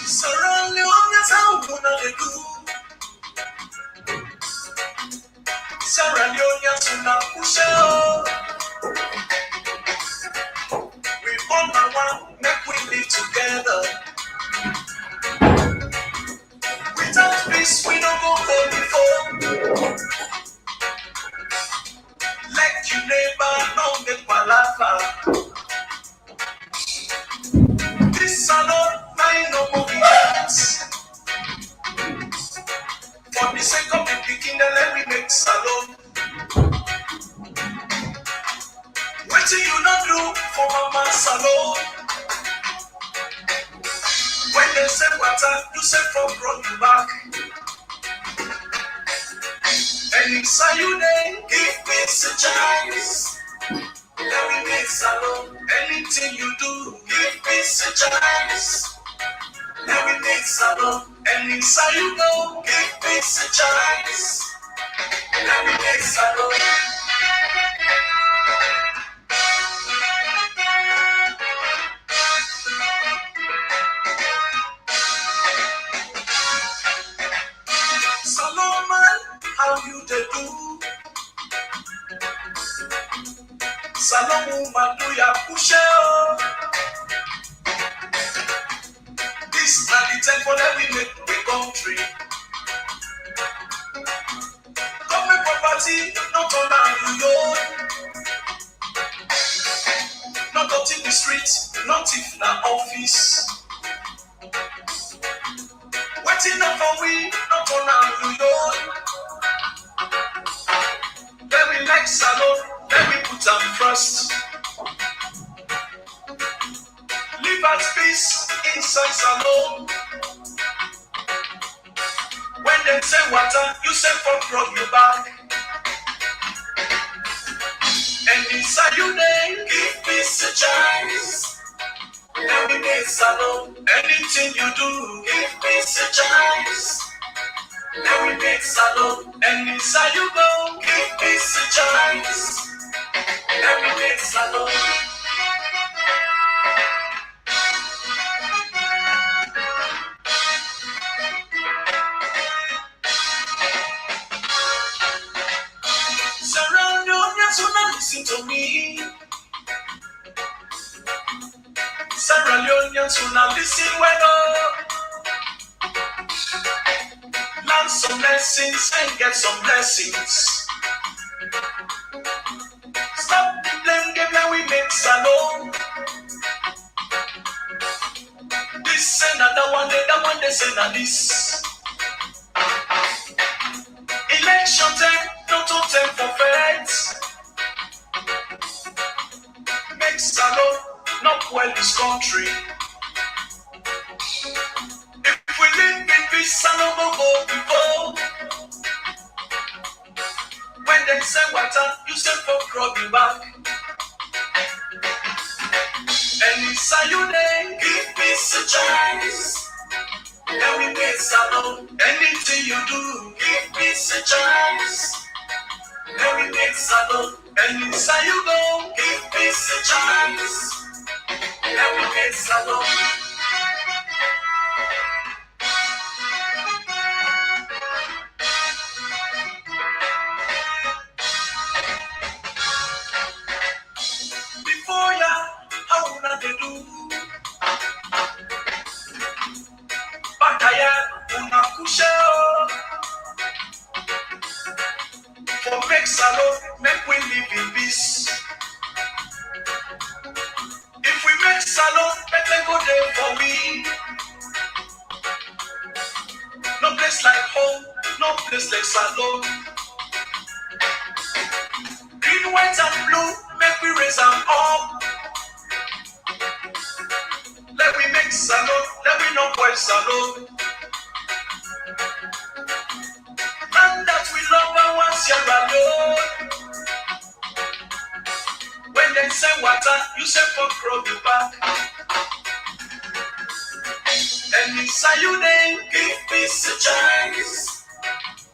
Surround you on your town, they do. Surround you on your town, push we all are one, make we live together. Without peace, we don't go home before. Let your neighbor know the palava. This salon, I know moving dance. For the sake of the picking, let me make salon. What do you not do for mama salon? When they say water, you say from front to back. And inside you then give peace a chance. Let me make salon. Anything you do, give peace a chance. Let me make salon. And inside you go, give peace a chance. Let me make salon. Salon man, how you they do? Salon woman, do ya push it? This na the temple that we make the country. Government property, not on land, yo. Not out in the streets, not if na office. Waiting up for we, not on land, yo. Let me like salon, let me put them first. Live at peace inside salon. When they say water, you say from your back. And inside you then give peace a chance. Let me make salon. Anything you do, give peace a chance. Let me make salon. And inside you go, give peace a chance. Let me make salon. Surround your hands when I listen to me. Surround your hands when I listen well. Learn some lessons and get some blessings. Stop the blame game that we make salon. This say that one day, that one they say that this. Election time, not to time for faith. Make salon, not well this country. If we live in peace, salon will go before. When they say water, you say for your back. And inside you then give peace a chance. Let me make salon. Anything you do, give peace a chance. Let me make salon. And inside you go, give peace a chance. Let me make salon. Before ya, how una they do? Bakaya, una kushe. For make salon, make we live in peace. If we make salon, better go there for we. No place like home, no place like salon. Green, white, and blue, make we raise them up. Let we make salon, let we not boil salon. And that we love our one Sierra Leone. When they say water, you say for your back. And inside you then give peace a chance.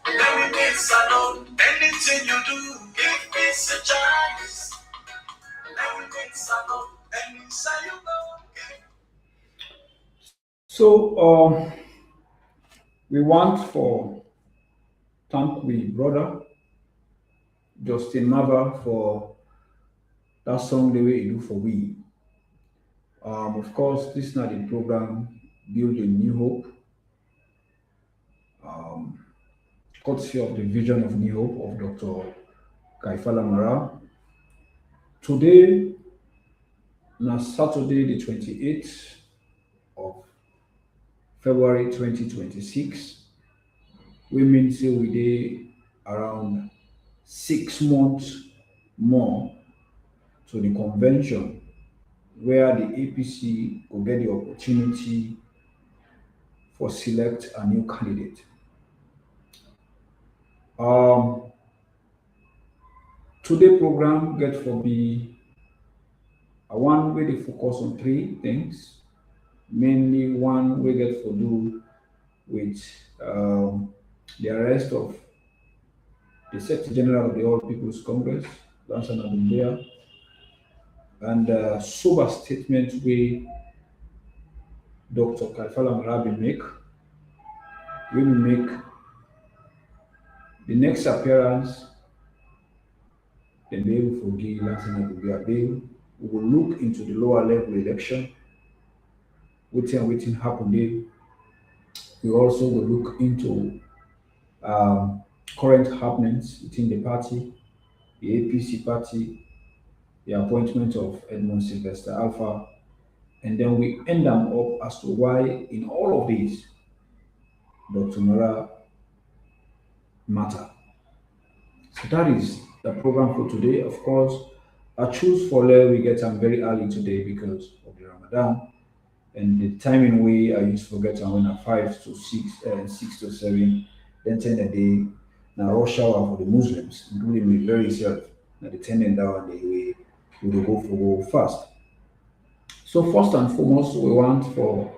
Let me make salon. Anything you do, give peace a chance. Let me make salon. So we want for thank we brother Justin Mava for that song the way he do for we. Of course, this is not a program building new hope, courtesy of the vision of new hope of Dr. Kaifala Marah. Today, na Saturday the 28th of February 2026, we mean say we dey around 6 months more to the convention where the APC will get the opportunity for select a new candidate. Um, Today program get for be a one way they focus on three things. Mainly one we get for do with the arrest of the Secretary General of the All People's Congress, Lansan Abumbea, and sober statement we Dr. Kaifala Marah will make. We will make the next appearance, the bail for Guy Lansan Abumbea bail. We will look into the lower level election, waiting happen there. We also will look into um, current happenings within the party, the APC party, the appointment of Edmund Sylvester Alpha, and then we end them up as to why in all of these Dr. Mara matter. So that is the program for today. Of course, I choose for we get them very early today because of the Ramadan. And the timing way I used to get when at 5 to 6, 6 to 7, then 10 a day. Now rush hour for the Muslims, including me very self. Now the 10 and down the way we will go for go fast. So first and foremost, we want for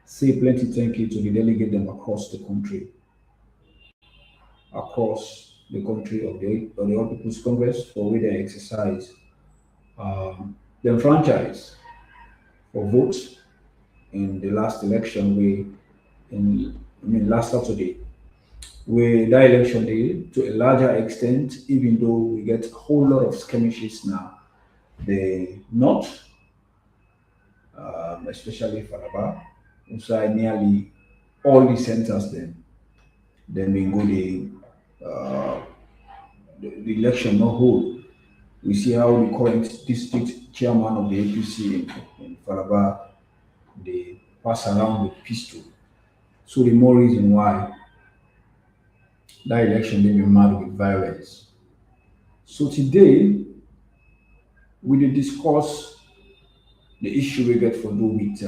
say plenty thank you to the delegate them across the country of the All People's Congress for where they exercise the franchise for votes in the last election we last Saturday. We that election day to a larger extent, even though we get a whole lot of skirmishes now. The north, especially Faraba, inside nearly all the centers then we go the election not hold. We see how the current district chairman of the APC in Faraba they pass around with pistol. So the more reason why that election they be mad with violence. So today we will discuss the issue we get for do with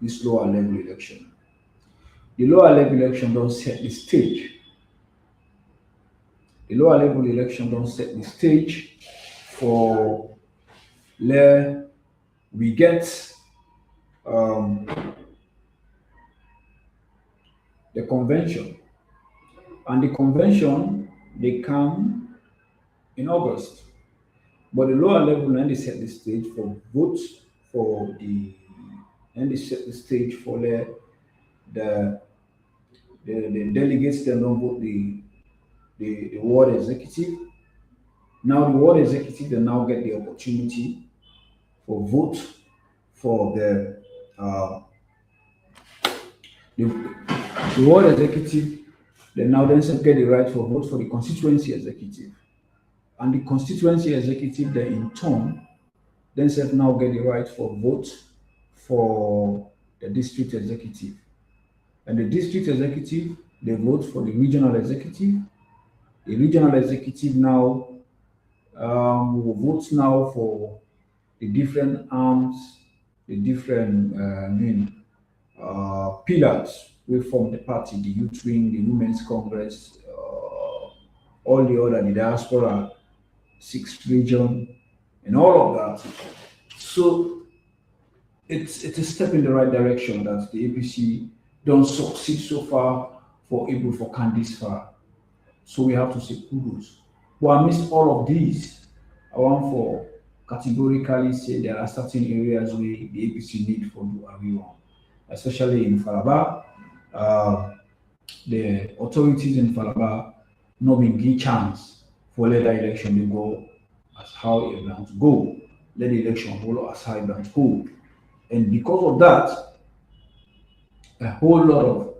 this lower level election. The lower level election don't set the stage. The lower level election don't set the stage for where we get um, the convention. And the convention they come in August. But the lower level then they set the stage for votes for the and they set the stage for the the delegates then don't vote the ward executive. Now the ward executive they now get the opportunity for vote for the, the ward executive. They now then get the right for vote for the constituency executive. And the constituency executive then in turn themselves now get the right for vote for the district executive. And the district executive, they vote for the regional executive. The regional executive now will vote now for the different arms, the different pillars we form the party, the youth wing, the women's congress, all the other, the diaspora, sixth region, and all of that. So it's a step in the right direction that the APC don't succeed so far for able for can this far. So we have to say kudos. But amidst all of these, I want for categorically say there are certain areas where the APC need for do away on, especially in Falaba. Uh, the authorities in Falaba not been give chance for let the election to go as how it wants to go. Let the election follow as how it wants to go. And because of that, a whole lot of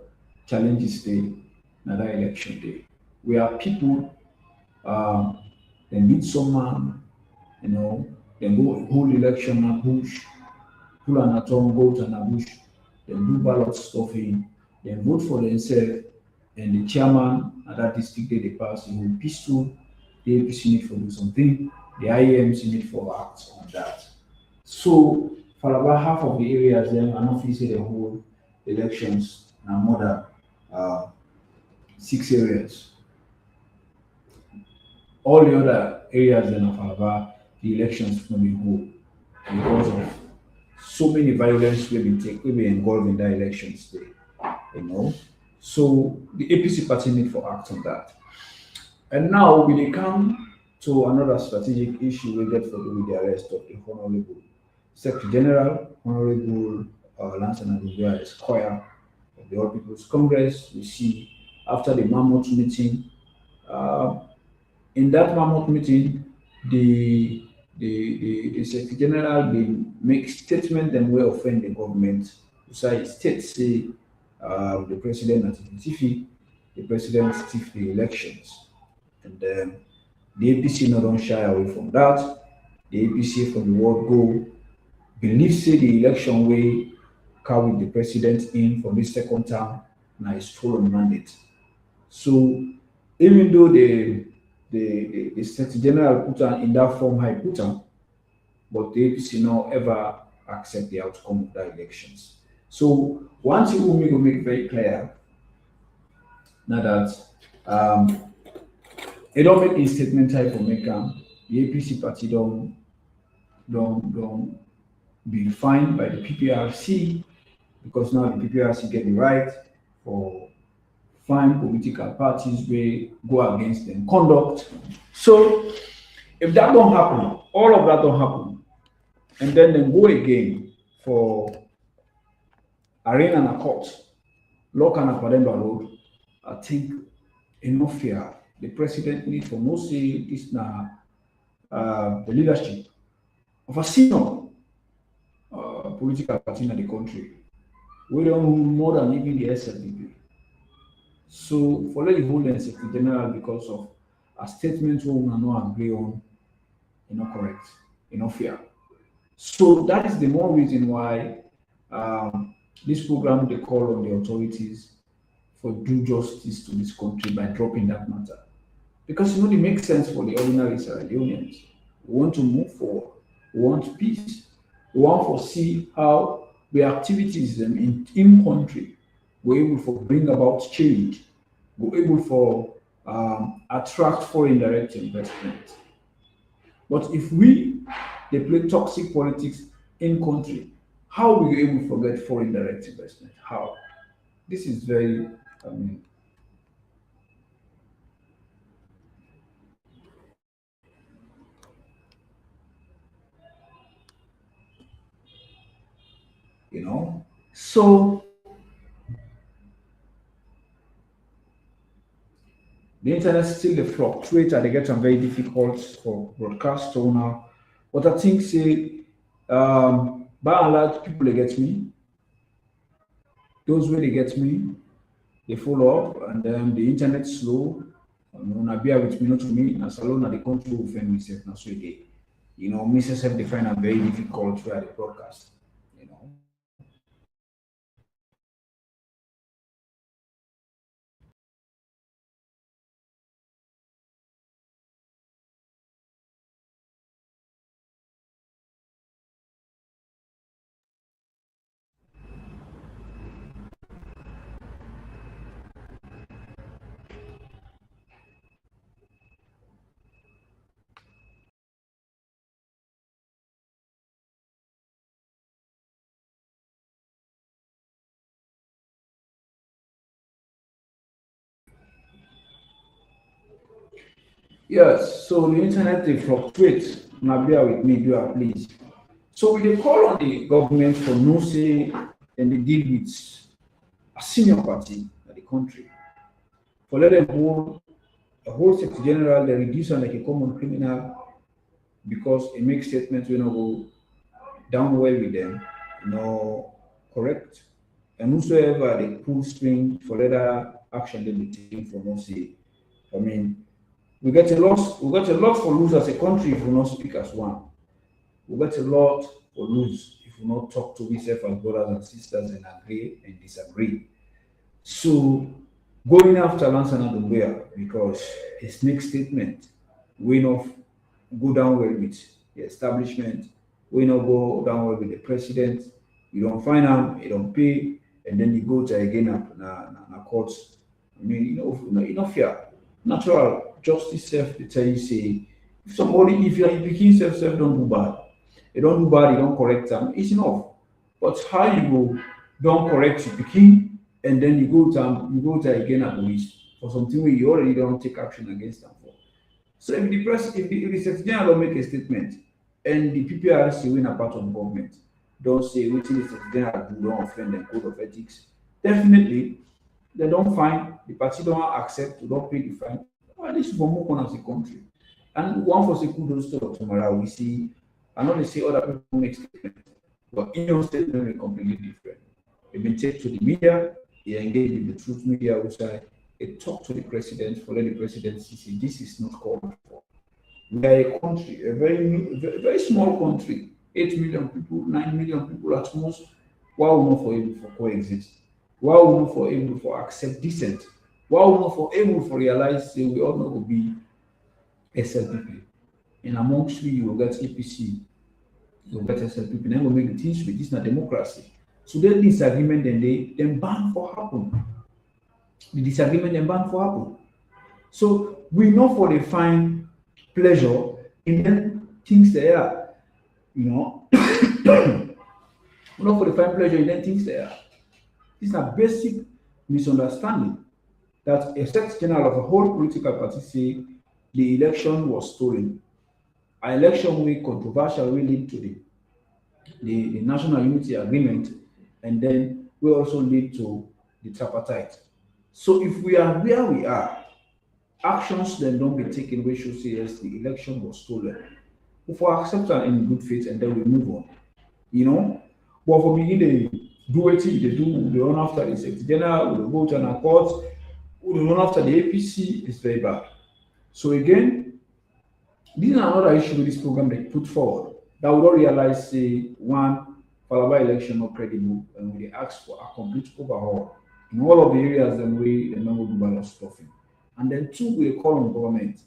challenges there in that election day. We are people, um, they meet someone, you know, then go whole election at bush, pull an atom, go to an bush, then do ballot stuffing, then vote for themselves, and the chairman at that district they pass, he will peaceful, the APC need for do something, the IEMC need for act on that. So for about half of the areas then are not facing the whole elections now more than uh, 6 areas. All the other areas then of Alaba, the elections will be hold because of so many violence will be involved in the elections there, you know. So the APC party need for act on that. And now we dey come to another strategic issue we get for do with the arrest of the Honorable Secretary General, Honorable Lansana Dubia Esquire of the All People's Congress. We see after the mammoth meeting, uh, in that mammoth meeting, the Secretary General been make statement and will offend the government. So state say the president at the president stiff the elections. And the APC not don shy away from that. The APC from the word go believe say the election way carry the president in for this second term na a stolen mandate. So even though the Secretary General put am in that form how he put am, but the APC no ever accept the outcome of that elections. So one thing we go make very clear now that e don make a statement type for make am, the APC party don be fined by the PPRC because now the PPRC get the right for fine political parties wey go against dem conduct. So if that don't happen, all of that don't happen, and then dem go again for arena na court, lock and akwademba road, I think enough fear. The president need for no say this na the leadership of a senior political party in the country. We don't more than even the SLDP. So for let the hold them Secretary General because of a statement we will not agree on, correct, fear. So that is the more reason why this program they call on the authorities for do justice to this country by dropping that matter. Because it makes sense for the ordinary Sierra Leoneans. We want to move forward. We want peace. We want to see how the activities in country were able to bring about change. We're able for attract foreign direct investment. But if we they play toxic politics in country, how will you able to forget foreign direct investment? How? This is very, I mean, So the internet still dey fluctuate and they get am very difficult for broadcast owner. But I think say by and large people they get me. Those way they get me, they follow up and then the internet slow. Na bear with me, not to me, na salon na the country will find myself na so they. Me self they find am very difficult where the broadcast. Yes, so the internet they fluctuate. Now bear with me, do you please. So we dey call on the government for no say and they deal with a senior party in the country. For let them hold a whole secretary general, they reduce am like a common criminal because it makes statements wey no go down well with them, no correct. And whosoever they pull string for other action they be taking for no say. I mean, we got a lot for lose as a country if we not speak as one. We got a lot for lose if we not talk to ourselves as brothers and sisters and agree and disagree. So going after Lansana Doumbia because his next statement we not go down well with the establishment, we not go down well with the president, you don't find him, you don't pay, and then you go to again na courts. I mean, you know fair. Natural justice self they tell you say if somebody if you begin self don't do bad, you don't do bad, you don't correct them, it's enough. But how you go don't correct your pikin and then you go to again at police for something where you already don't take action against them for. So if the Secretary General don't make a statement and the PPRC when a part of government don't say which the Secretary General do don't offend the code of ethics, definitely they don't find the party don't accept to don't pay the fine. Well, this is for more as a country. And one for say kudos to tomorrow we see I know they say other people make statements, but in your statement is completely different. You've been take to the media, you engage with the truth media outside, you talk to the president for let the president see this is not called for. We are a country, a very small country, 8 million people, 9 million people at most. Why we not for able for coexist? Why we not for able for accept decent? Why we not for able for realize say we all not go be SLPP? And amongst we you will get APC, you will get SLPP, then we make the things with this na democracy. So then disagreement then they then ban for happen. The disagreement then ban for happen. So we know for the find pleasure in them things they are, you know. We know for the find pleasure in them things they are. This is a basic misunderstanding that a secretary general of a whole political party say the election was stolen. An election we controversial will lead to the national unity agreement and then will also lead to the tripartite. So if we are where we are, actions then don't be taken we should say yes, the election was stolen. If we accept that in good faith and then we move on, you know. But for me, they do wetin they do, they run after the secretary general, we go to an court, we run after the APC, it's very bad. So again, this is another issue with this program they put forward that we don't realize say one, Falaba election not credible and we dey ask for a complete overhaul in all of the areas them way the member do ballot stuffing. And then two, we call on government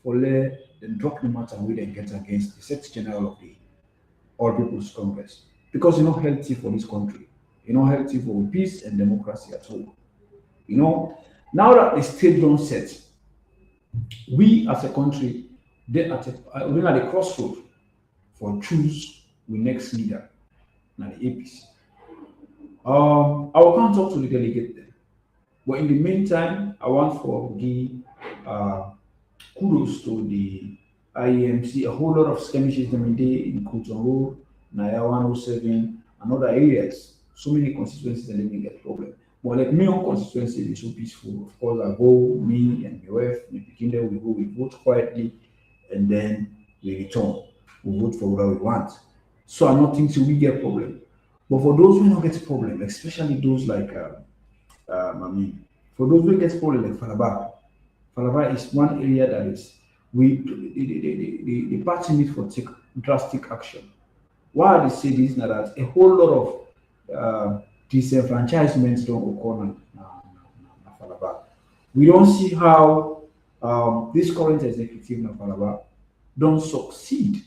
for let them drop the matter we then get against the Secretary General of the All People's Congress. Because it's not healthy for this country. It's not healthy for peace and democracy at all. You know, now that the stage don't set, we as a country, we're at the crossroad for choose we next leader, now the APC. I will come talk to the delegate then. But in the meantime, I want for give uh, kudos to the IEMC. A whole lot of skirmishes them in Kuton Road, Naya 107, and other areas. So many constituencies and they may get problem. But like my own constituency is so peaceful. Of course, I go, me and my wife, my pikin there, we go, we vote quietly, and then we return. We vote for whatever we want. So I don't think so we get problem. But for those who don't get problem, especially those like I mean, for those who get problem like Falaba is one area that is the party need for take drastic action. Why I dey say this now that a whole lot of disenfranchisement don't occur na Falaba. We don't see how this current executive na Falaba don't succeed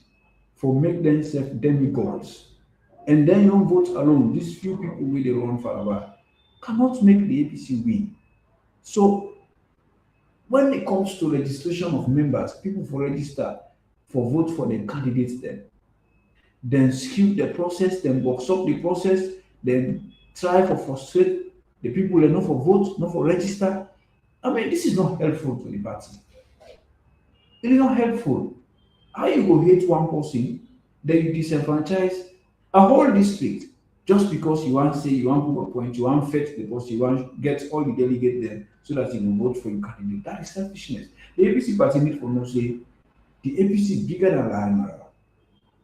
for make themselves demigods. And then you vote alone. These few people will they run Falaba cannot make the APC win. So when it comes to registration of members, people for register for vote for the candidates then skew the process, then box up the process, then try for frustrate the people that not for vote, not for register. I mean, this is not helpful to the party. It is not helpful. How you go hate one person, then you disenfranchise a whole district just because you want say you want prove a point, you want fet the person, you want get all the delegate there so that you will vote for your candidate. That is selfishness. The APC party need for no say the APC is bigger than Lahimara.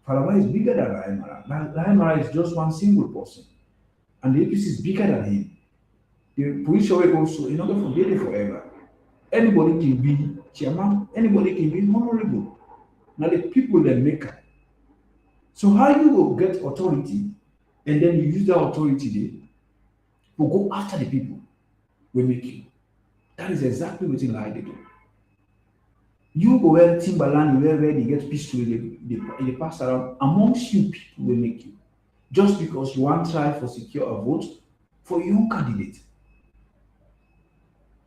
Falaba is bigger than Lahimara. Lahimara is just one single person, and the APC is bigger than him. The police will also in order for daily forever. Anybody can be chairman, anybody can be honorable. Now the people that make it. So how you will get authority and then you use that authority there to go after the people will make you. That is exactly what in lie they do. You go where Timberland, where they get peaceful, they pass around amongst you people will make you. Just because you want to try for secure a vote for your own candidate.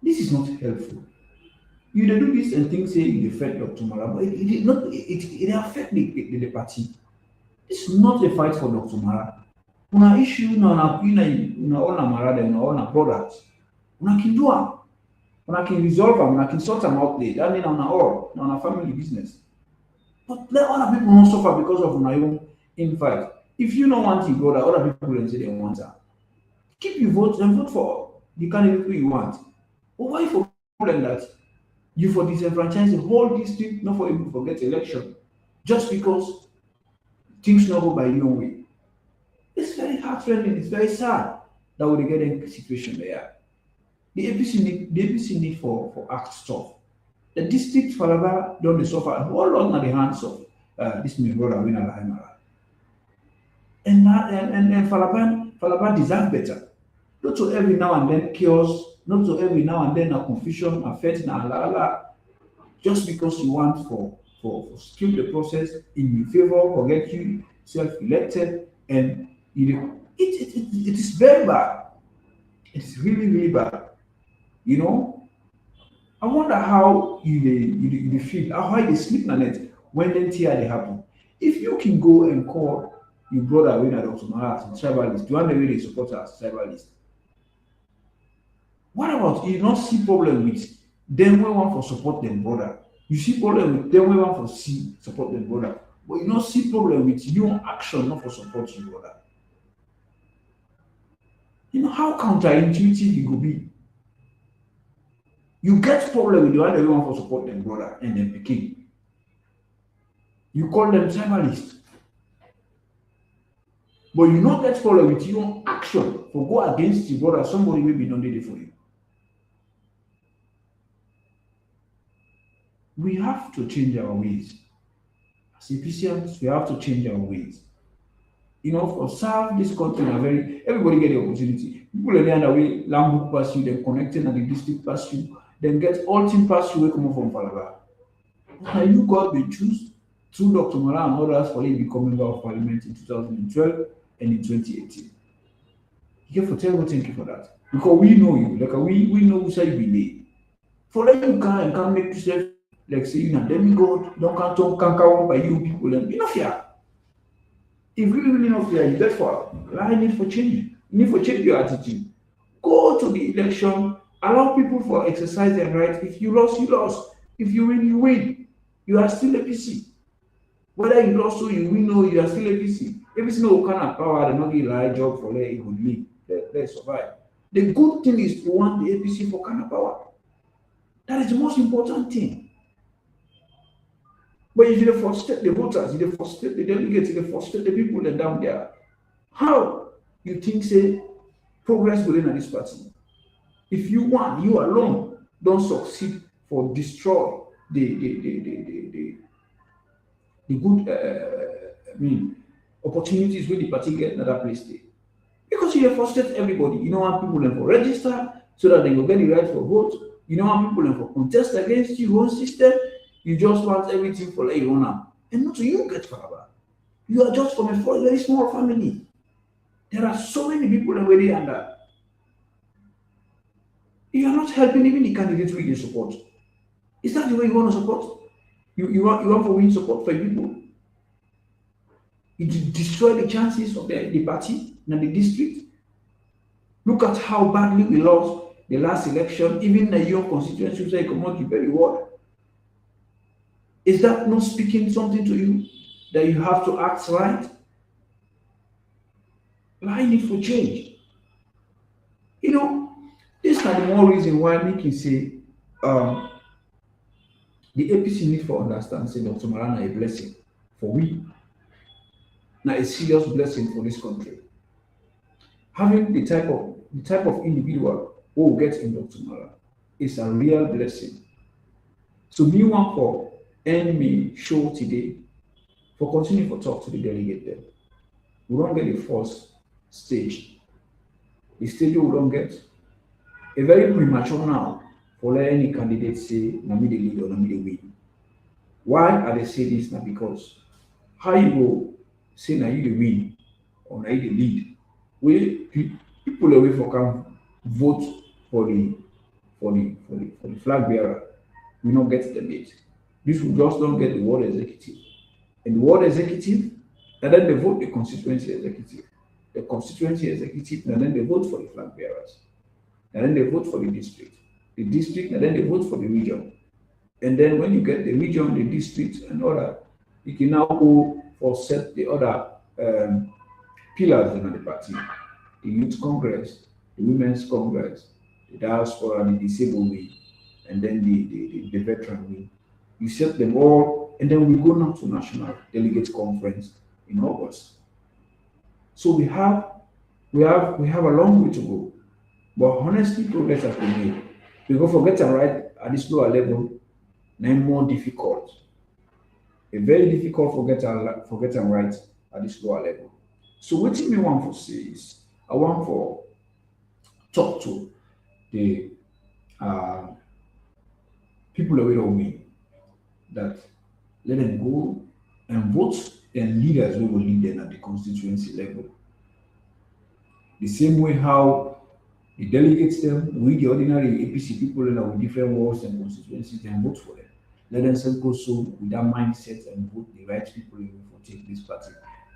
This is not helpful. You dey do this and think say you dey affect Dr. Marah, but it affect the party. This is not a fight for Dr. Marah. Una issue una all na Marah dem, una all na brothers. Una can do am. Una can resolve am, una can sort am out there. That mean una all, na una family business. But let other people not suffer because of una own infight. If you don't want your brother, other people will say they want her. Keep your vote and vote for the candidate who you want. But why for problem that you for disenfranchise the whole district, not for you to forget election, just because things not go by your own way? It's very heartrending, it's very sad that we get in situation there. The APC need for act stuff. The district forever don't suffer a whole lot at the hands of this my brother Wina Lahimara. And Falaban deserve better. Not to every now and then chaos, not to every now and then a confusion, a fete, na la la, just because you want for skill the process in your favor or get you self-elected, and it is very bad. It's really, really bad. You know, I wonder how you feel, how they sleep on it when then tear they happen. If you can go and call your brother when at Dr. Marah as a tribalist, do you want the way they support her as a tribalist? What about you not see problem with them we want for support them brother? You see problem with them we want for see support them brother, but you not see problem with your action not for support your brother. You know how counterintuitive it could be. You get problem with the one that you want for support them brother and then became. You call them tribalists. But you not get problem with your action for go against your brother, somebody will be done there for you. We have to change our ways. As APCians, we have to change our ways. You know, for serve this country, everybody get the opportunity. People are there that way, Lambook pass you, then connecting and the district pass you, then get all team pass you, come from Falaba. And you got to choose through Dr. Marah and others for him becoming member of parliament in 2012 and in 2018. You have to tell me thank you for that. Because we know you, like we know who say you be. For that you can make yourself like say you know demigod, don't can't count by you people and you know fear. If really not fear, you therefore I need for change. You need for change your attitude. Go to the election, allow people for exercise their right. If you lost, you lost. If you win, you win. You are still a PC. Whether you lost or you win or you are still a PC. If it's no kind of power, they not give a job for let it would live. Let survive. The good thing is to want the APC for kind of power. That is the most important thing. But if you frustrate the voters, if you frustrate the delegates, if you frustrate the people that down there, how you think say progress within this party? If you want, you alone don't succeed for destroy the good opportunities where the party get another place there. Because you frustrate everybody. You don't want people to register so that they will get the right for vote. You don't want people to contest against your own system. You just want everything for your own. And not you get power. You are just from a very small family. There are so many people already under. You are not helping even the candidates with your support. Is that the way you want to support? You want to win support for people? You destroy the chances of the party and the district. Look at how badly we lost the last election. Even the young constituency say come out very well. Is that not speaking something to you that you have to act right? I need for change. You know, this are the more reason why me can say um, the APC need for understand say Dr. Marana a blessing for we, now a serious blessing for this country. Having the type of individual who will get in Dr. Mara is a real blessing. So me one for end me show today for continue for talk to the delegate them. We don't get the first stage. The stage we don't get a very premature now for let any candidate say na me the lead or na me the win. Why are they say this now? Because how you go say na you the win or na you the lead? We people away for come vote for the flag bearer. We don't get the bait. This will just don't get the ward executive. And the ward executive, and then they vote the constituency executive. The constituency executive, and then they vote for the flag bearers. And then they vote for the district. The district, and then they vote for the region. And then when you get the region, the district, and other, you can now go for set the other pillars in the party. The youth congress, the women's congress, the diaspora, the disabled wing, and then the veteran wing. You set them all, and then we go now to national delegate conference in August. So we have a long way to go. But honestly, progress has been made. Because forget and right at this lower level, now more difficult. A very difficult forget and right at this lower level. So what me want to say is I want for talk to the uh, people away from me that let them go and vote and leaders who will lead them at the constituency level. The same way how the delegates them, we the ordinary APC people in our different wards and constituencies, then vote for them. Let them self go so with that mindset and vote the right people who will take this party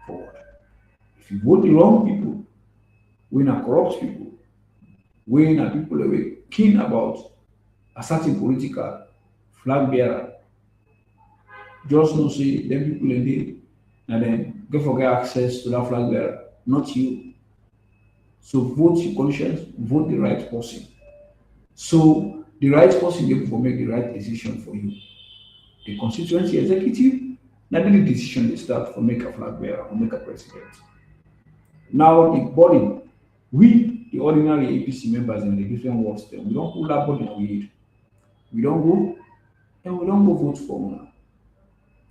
forward. If you vote the wrong people, we are corrupt people, we are people who are keen about a certain political flag bearer, just no say them people in there, and then go for get access to that flag bearer, not you. So vote your conscience, vote the right person. So the right person will make the right decision for you. The constituency executive, not the decision they start for make a flag bearer or make a president. Now the body, we the ordinary APC members in the different wards, we don't pull that body and we don't go and we don't go vote for one.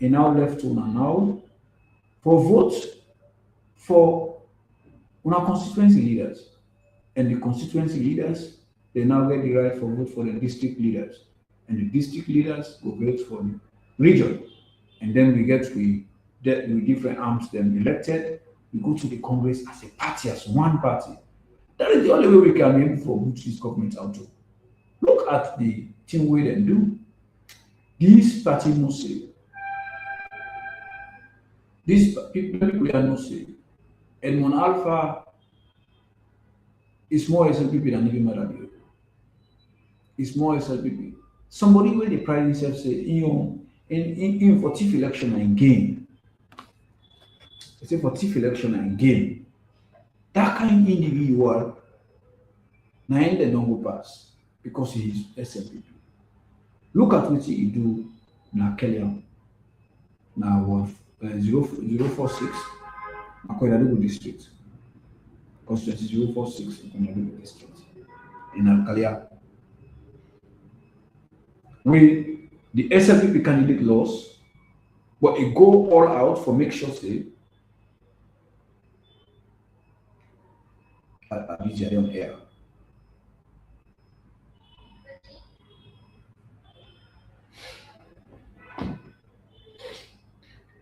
And now left one now for vote for una constituency leaders. And the constituency leaders, they now get the right for vote for the district leaders. And the district leaders will vote for the region. And then we get with different arms them elected. We go to the Congress as a party, as one party. That is the only way we can be able to put this government out to. Look at the thing we then do. This party must say, these people are not say, Edmond Alpha is more SLPP than even Madabio. It's more SLPP. Somebody where they pride themselves say, in for TIF election and game. They say for TIF election and game. That kind of individual, now they don't go pass because he is SLPP. Look at what he do now Kelly. Now what 046 Akoyadalugu district. Constituency 046 Akoyadalugu district in Alkalia. With the SLPP candidate lost, but it go all out for make sure say I on air.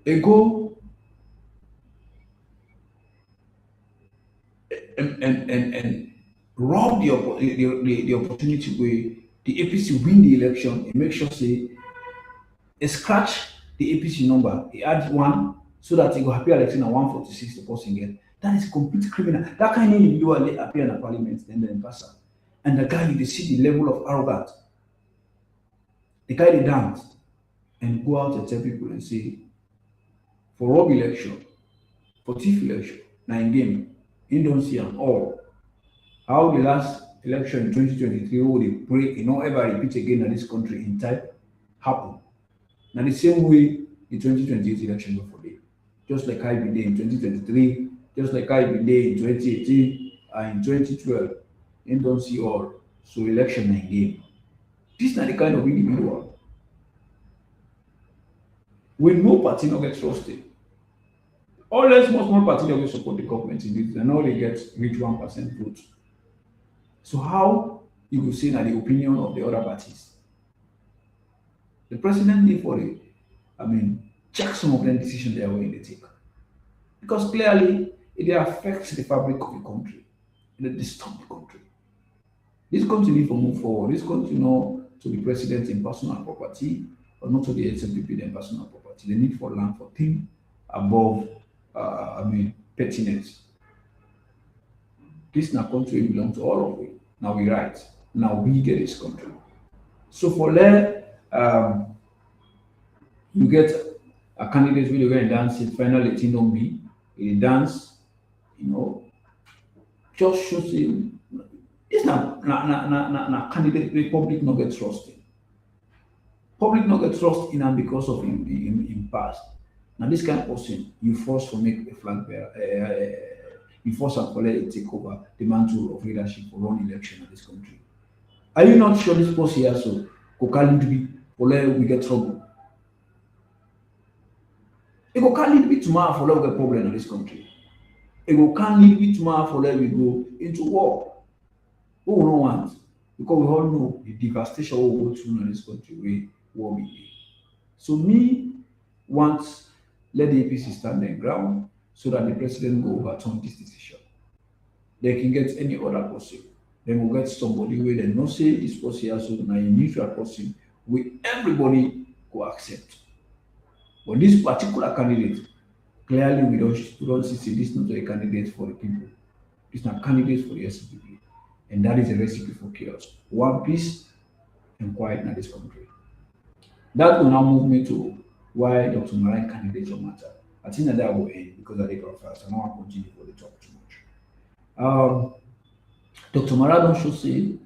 It go and rob the opportunity where the APC win the election and make sure say scratch the APC number, he add one so that he go appear election at 146 the person get. That is complete criminal. That kind of individual they appear in the parliament, then pass out. And the guy you see the level of arrogance. The guy they dance and go out and tell people and say, for rob election, for thief election, now in game, you don't see am all. How the last election in 2023 wey dey pray e no ever repeat again in this country in type happen. Now the same way the 2028 election go for dey. Just like how e bin dey in 2023, just like how e bin dey in 2018 and in 2012, im don see all. So election na im game. Dis na the kind of individual wey no party no get trusted. All the small party dey wey support the government in dis and all dey get reach 1% vote. So how you go say na the opinion of the other parties? The president need for a, check some of them decisions they are going to take. Because clearly it dey affect the fabric of the country. It dey disturb the country. This country need to move forward. This country not to the president in personal property or not to the SMPP in personal property. They need for land for thing above pettiness. This na country belong to all of we. Now we right. Now we get this country. So for there, you get a candidate wey dey go and dance it finally thing don be. He dance, just show say this na candidate wey public no get trust in. Public no get trust in am because of him past. Now this kind of person, you force to make a flag bearer, you force am collect a take over the mantle of leadership for run election in this country. Are you not sure this person here so go carry lead for let we get trouble? It go carry lead tomorrow for let we get problem in this country. It go carry lead tomorrow for let we go into war. Who we no want? Because we all know the devastation we go through in this country where war be dey. So me want let the APC stand their ground so that the president go overturn this decision. They can get any other person. They will get somebody where they know say this person here so now a neutral person where everybody go accept. But this particular candidate, clearly we don't see this not a candidate for the people. It's not a candidate for the SPP. And that is a recipe for chaos. One peace and quiet in this country. That will now move me to why Dr. Marah candidature matter. I think that will end because I did go fast. I don't want to continue for the talk too much. Dr. Marah don't show say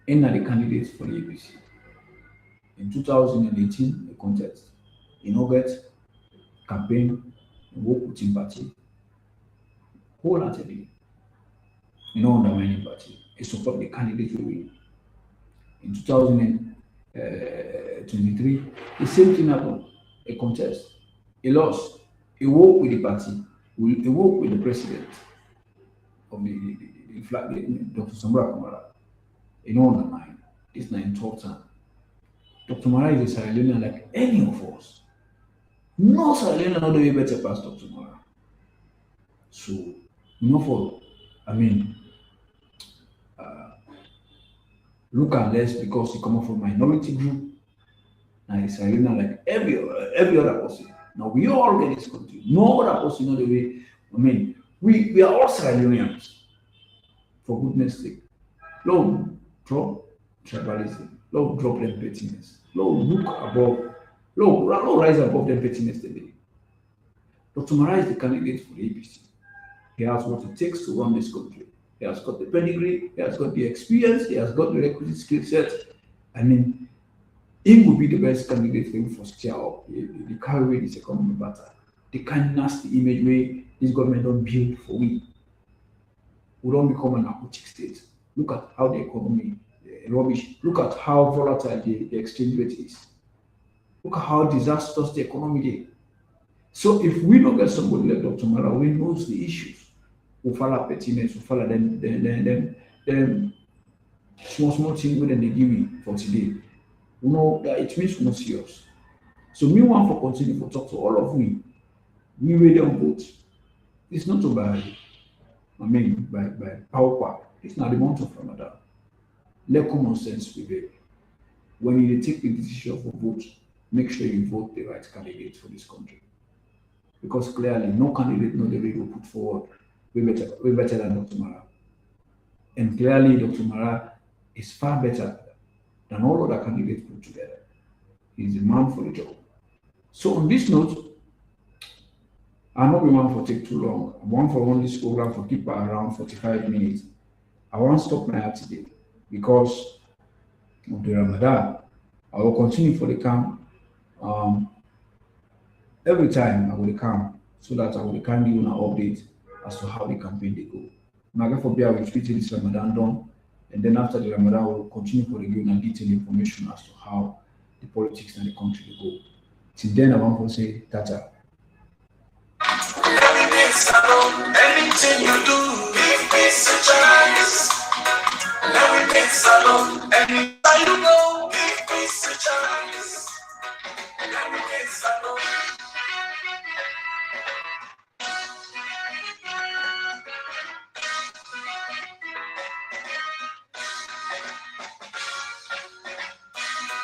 any of the candidates for the APC. In 2018, the contest, he no get campaign, he work with him party. Wholeheartedly, he no undermine party. He support the candidate who win. In 2023, the same thing happened. A contest, he lost. He work with the party. He work with the president of the flag, Dr. Marah Candidature. He no undermine. It's not in talk time. Dr. Marah is a Sierra Leonean like any of us. No Sierra Leonean no way better past Dr. Marah. So, for look at less because he come from minority group. Now he's Sierra Leonean like every other person. Now we all get this country. No other person know the way. We are all Sierra Leoneans. For goodness sake. Lord, drop tribalism. Lord, drop them pettiness. Lord, look above. Lord, rise above them pettiness today. Dr. Marah is the candidate for the APC. He has what it takes to run this country. He has got the pedigree, he has got the experience, he has got the requisite skill set. He will be the best candidate for him for steer up. The carry away this economy better. The kind of nasty image where this government don't build for we. We don't become an aquatic state. Look at how the economy rubbish. Look at how volatile the exchange rate is. Look at how disastrous the economy is. So if we don't get somebody like Dr. Marah who knows the issues, who follow pettiness, who follow them small things when they give me for today, we know that it means we're not serious. So me want to continue to talk to all of we. We ready on vote. It's not to by power. It's not the month of Ramadan. Let common sense prevail. When you take the decision for vote, make sure you vote the right candidate for this country. Because clearly, no candidate no the way will put forward way better than Dr. Marah. And clearly, Dr. Marah is far better than all other candidates put together. He's the man for the job. So on this note, I'll not be one for take too long. I want for run this program for keep around 45 minutes. I won't stop my heart today because of the Ramadan. I will continue for the camp. Um, every time I will come so that I will can give you an update as to how the campaign they go. Maga for I will treat this Ramadan done, and then after the Ramadan, we will continue for the giving and detailed information as to how the politics and the country will go. Till then, I want to say tata. Anything you do, give peace a chance. Let me make salon. Anytime you go, give peace a chance. Let me make salon.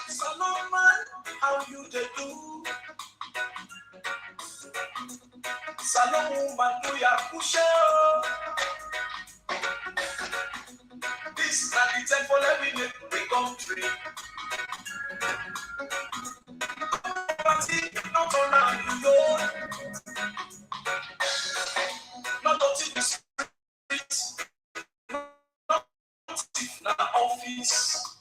Salon man, how you they do? Salon woman, do ya push it? This na the time for living in the country. Party not around you, not to the streets, not na office.